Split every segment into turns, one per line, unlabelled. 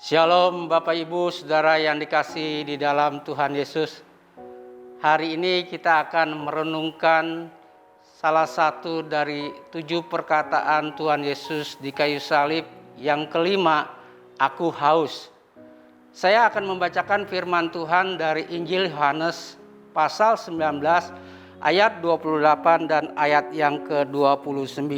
Shalom Bapak Ibu Saudara yang dikasihi di dalam Tuhan Yesus. Hari ini kita akan merenungkan salah satu dari 7 perkataan Tuhan Yesus di kayu salib. Yang kelima, aku haus. Saya akan membacakan firman Tuhan dari Injil Yohanes pasal 19 ayat 28 dan ayat yang ke-29.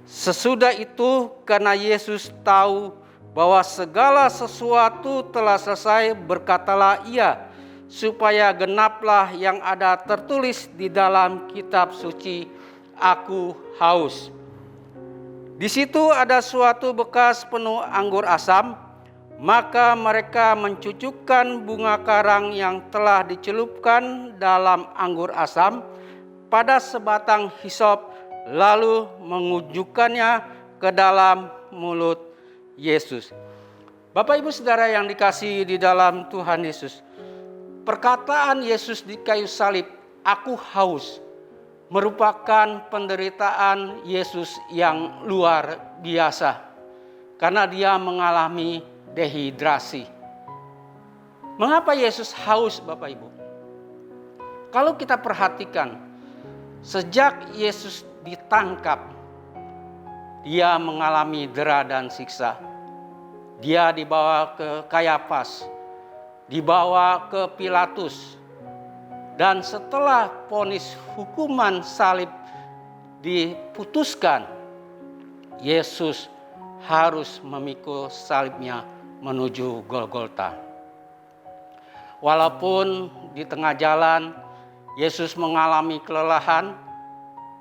Sesudah itu karena Yesus tahu bahwa segala sesuatu telah selesai, berkatalah ia, supaya genaplah yang ada tertulis di dalam kitab suci, aku haus. Di situ ada suatu bekas penuh anggur asam, maka mereka mencucukkan bunga karang yang telah dicelupkan dalam anggur asam pada sebatang hisop, lalu mengunjukkannya ke dalam mulut Yesus. Bapak Ibu Saudara yang dikasihi di dalam Tuhan Yesus, perkataan Yesus di kayu salib, aku haus, merupakan penderitaan Yesus yang luar biasa karena dia mengalami dehidrasi. Mengapa Yesus haus, Bapak Ibu? Kalau kita perhatikan, sejak Yesus ditangkap, dia mengalami dera dan siksa. Dia dibawa ke Kayafas, dibawa ke Pilatus. Dan setelah vonis hukuman salib diputuskan, Yesus harus memikul salibnya menuju Golgota. Walaupun di tengah jalan Yesus mengalami kelelahan,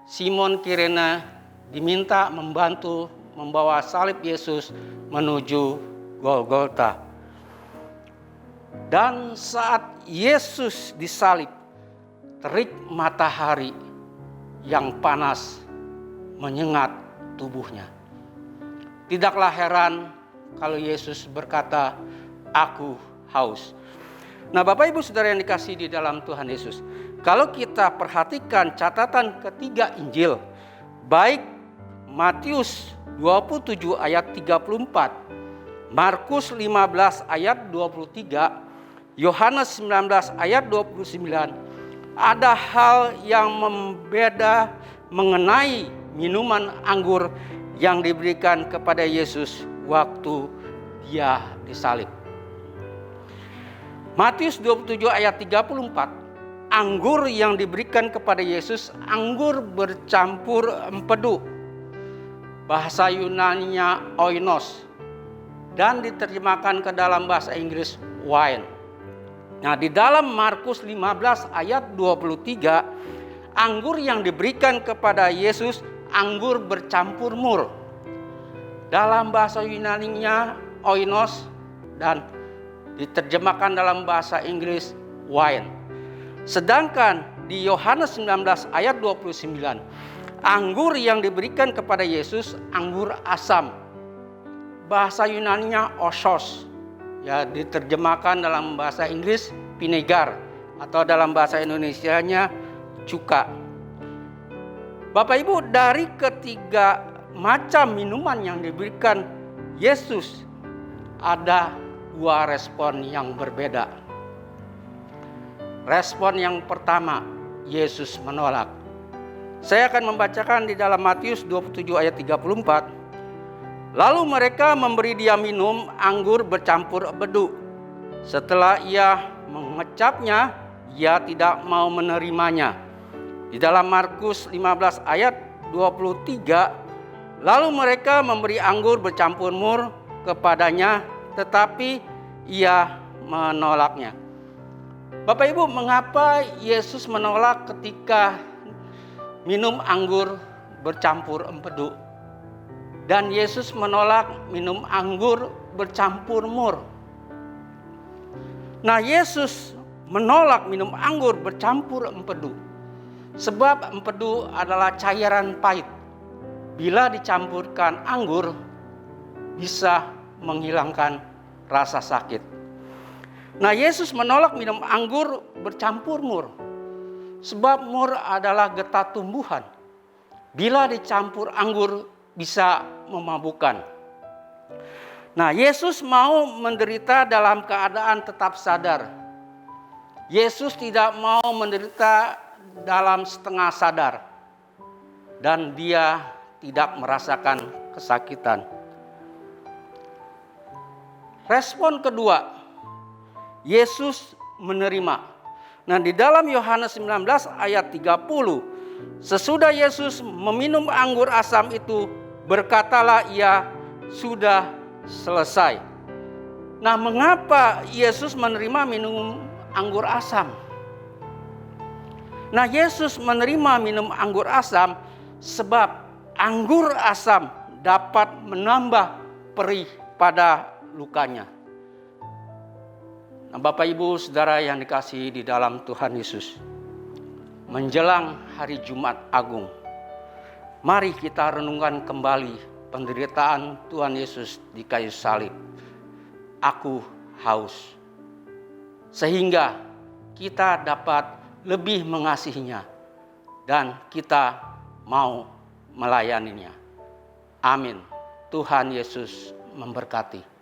Simon Kirene diminta membantu membawa salib Yesus menuju Golgota. Dan saat Yesus disalib, terik matahari yang panas menyengat tubuhnya. Tidaklah heran kalau Yesus berkata, aku haus. Nah, Bapak Ibu Saudara yang dikasihi di dalam Tuhan Yesus, kalau kita perhatikan catatan ketiga Injil, baik Matius 27 ayat 34, Markus 15 ayat 23, Yohanes 19 ayat 29, ada hal yang membeda mengenai minuman anggur yang diberikan kepada Yesus waktu dia disalib. Matius 27 ayat 34, anggur yang diberikan kepada Yesus anggur bercampur empedu. Bahasa Yunaninya oinos dan diterjemahkan ke dalam bahasa Inggris wine. Nah, di dalam Markus 15 ayat 23, anggur yang diberikan kepada Yesus anggur bercampur mur. Dalam bahasa Yunaninya oinos dan diterjemahkan dalam bahasa Inggris wine. Sedangkan di Yohanes 19 ayat 29, anggur yang diberikan kepada Yesus anggur asam. Bahasa Yunaninya osos, ya diterjemahkan dalam bahasa Inggris vinegar, atau dalam bahasa Indonesianya cuka. Bapak Ibu, dari ketiga macam minuman yang diberikan Yesus, ada 2 respon yang berbeda. Respon yang pertama, Yesus menolak. Saya akan membacakan di dalam Matius 27 ayat 34. Lalu mereka memberi dia minum anggur bercampur empedu. Setelah ia mengecapnya, ia tidak mau menerimanya. Di dalam Markus 15 ayat 23, lalu mereka memberi anggur bercampur mur kepadanya, tetapi ia menolaknya. Bapak Ibu, mengapa Yesus menolak ketika minum anggur bercampur empedu? Dan Yesus menolak minum anggur bercampur mur. Nah, Yesus menolak minum anggur bercampur empedu sebab empedu adalah cairan pahit. Bila dicampurkan anggur, bisa menghilangkan rasa sakit. Nah, Yesus menolak minum anggur bercampur mur sebab mur adalah getah tumbuhan. Bila dicampur anggur, bisa memabukkan. Nah, Yesus mau menderita dalam keadaan tetap sadar. Yesus tidak mau menderita dalam setengah sadar. Dan dia tidak merasakan kesakitan. Respon kedua, Yesus menerima. Nah, di dalam Yohanes 19 ayat 30, sesudah Yesus meminum anggur asam itu, berkatalah ia, sudah selesai. Nah, mengapa Yesus menerima minum anggur asam? Nah, Yesus menerima minum anggur asam sebab anggur asam dapat menambah perih pada lukanya. Nah, Bapak Ibu Saudara yang dikasihi di dalam Tuhan Yesus, menjelang hari Jumat Agung, mari kita renungkan kembali penderitaan Tuhan Yesus di kayu salib. Aku haus. Sehingga kita dapat lebih mengasihinya dan kita mau melayaninya. Amin. Tuhan Yesus memberkati.